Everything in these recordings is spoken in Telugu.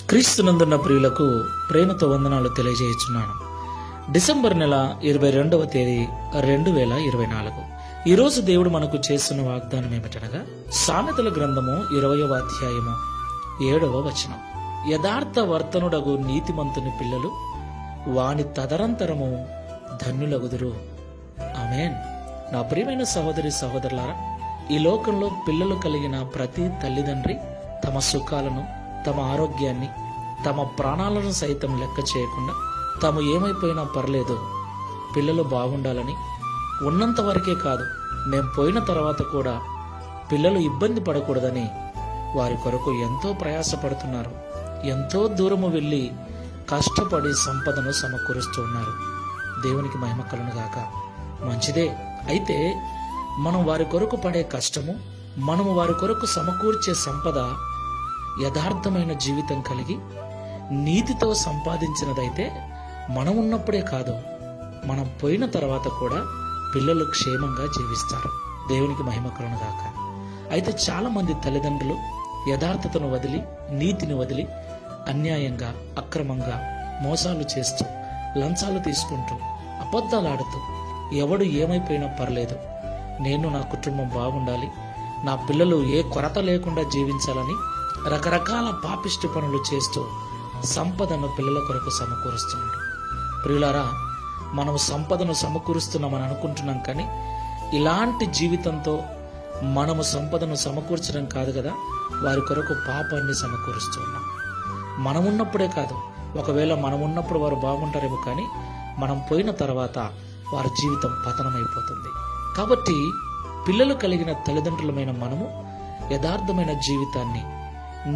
క్రీస్తునందున్న ప్రియులకు ప్రేమతో వందనాలు తెలియజేయుచున్నాను. డిసెంబర్ నెల 22వ తేదీ 2024. ఈరోజు దేవుడు మనకు చేస్తున్న వాగ్దానం ఏమిటనగా, సామెతల గ్రంథము 20వ అధ్యాయము 7వ వచనం. యథార్థ వర్తనుడగు నీతిమంతుని పిల్లలు వాని తదనంతరము ధన్యులగుదురు. ఆమేన్. నా ప్రియమైన సహోదరి సహోదరులారా, ఈ లోకంలో పిల్లలు కలిగిన ప్రతి తల్లిదండ్రి తమ సుఖాలను, తమ ఆరోగ్యాన్ని, తమ ప్రాణాలను సైతం లెక్క చేయకుండా తాము ఏమైపోయినా పర్లేదు, పిల్లలు బాగుండాలని, ఉన్నంత వరకే కాదు మేం పోయిన తర్వాత కూడా పిల్లలు ఇబ్బంది పడకూడదని వారి కొరకు ఎంతో ప్రయాసపడుతున్నారు. ఎంతో దూరము వెళ్ళి కష్టపడి సంపదను సమకూరుస్తూ ఉన్నారు. దేవునికి మహిమ కలుగును గాక. మంచిదే. అయితే మనం వారి కొరకు పడే కష్టము, మనము వారి కొరకు సమకూర్చే సంపద యథార్థమైన జీవితం కలిగి నీతితో సంపాదించినదైతే మనం ఉన్నప్పుడే కాదు, మనం పోయిన తర్వాత కూడా పిల్లలు క్షేమంగా జీవిస్తారు. దేవునికి మహిమ కలుగును గాక. అయితే చాలా మంది తల్లిదండ్రులు యథార్థతను వదిలి, నీతిని వదిలి అన్యాయంగా, అక్రమంగా మోసాలు చేస్తూ, లంచాలు తీసుకుంటూ, అబద్ధాలాడుతూ, ఎవడు ఏమైపోయినా పర్లేదు, నేను నా కుటుంబం బాగుండాలి, నా పిల్లలు ఏ కొరత లేకుండా జీవించాలని రకరకాల పాపిష్టి పనులు చేస్తూ సంపదను పిల్లల కొరకు సమకూరుస్తున్నాడు. ప్రియులారా, మనం సంపదను సమకూరుస్తున్నామని అనుకుంటున్నాం, కానీ ఇలాంటి జీవితంతో మనము సంపదను సమకూర్చడం కాదు కదా, వారి కొరకు పాపాన్ని సమకూరుస్తూ ఉన్నాం. మనమున్నప్పుడే కాదు, ఒకవేళ మనమున్నప్పుడు వారు బాగుంటారేమో, కానీ మనం పోయిన తర్వాత వారి జీవితం పతనమైపోతుంది. కాబట్టి పిల్లలు కలిగిన తల్లిదండ్రులమైన మనము యథార్థమైన జీవితాన్ని,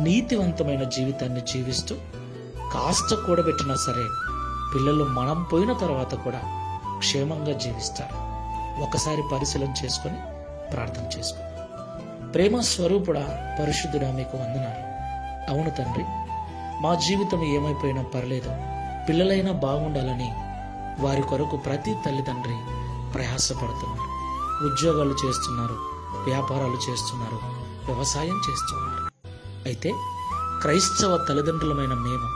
నీతివంతమైన జీవితాన్ని జీవిస్తూ కాస్త కూడబెట్టినా సరే పిల్లలు మనం పోయిన తర్వాత కూడా క్షేమంగా జీవిస్తారు. ఒకసారి పరిశీలన చేసుకొని ప్రార్థన చేసుకో. ప్రేమ స్వరూపుడా, పరిశుద్ధుడా, మీకు వందనాలు. అవును తండ్రి, మా జీవితం ఏమైపోయినా పర్లేదు, పిల్లలైనా బాగుండాలని వారి కొరకు ప్రతి తల్లిదండ్రి ప్రయాసపడుతున్నారు. ఉద్యోగాలు చేస్తున్నారు, వ్యాపారాలు చేస్తున్నారు, వ్యవసాయం చేస్తున్నారు. అయితే క్రైస్తవ తల్లిదండ్రులమైన మేము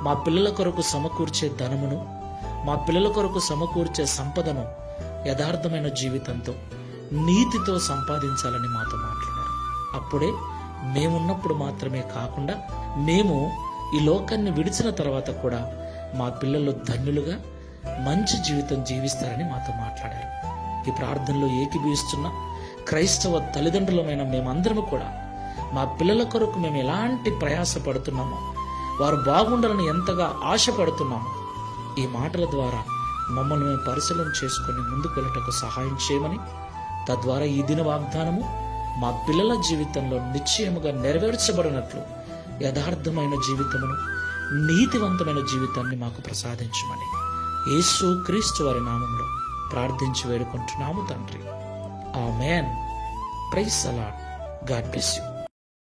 మా పిల్లల కొరకు సమకూర్చే ధనమును, మా పిల్లల కొరకు సమకూర్చే సంపదను యథార్థమైన జీవితంతో, నీతితో సంపాదించాలని మాతో మాట్లాడారు. అప్పుడే మేమున్నప్పుడు మాత్రమే కాకుండా మేము ఈ లోకాన్ని విడిచిన తర్వాత కూడా మా పిల్లలు ధన్యులుగా మంచి జీవితం జీవిస్తారని మాతో మాట్లాడారు. ఈ ప్రార్థనలో ఏకీభవిస్తున్న క్రైస్తవ తల్లిదండ్రులమైన మేమందరము కూడా మా పిల్లల కొరకు మేము ఎలాంటి ప్రయాస పడుతున్నామో, వారు బాగుండాలని ఎంతగా ఆశపడుతున్నామో, ఈ మాటల ద్వారా మమ్మల్ని మేము పరిశీలన చేసుకుని ముందుకు వెళ్ళటకు సహాయం చేయమని, తద్వారా ఈ దిన వాగ్దానము మా పిల్లల జీవితంలో నిశ్చయముగా నెరవేర్చబడినట్లు యథార్థమైన జీవితమును, నీతివంతమైన జీవితాన్ని మాకు ప్రసాదించమని యేసు క్రీస్తు వారి నామములో ప్రార్థించి వేడుకుంటున్నాము తండ్రి. Amen. Praise the Lord. God bless you.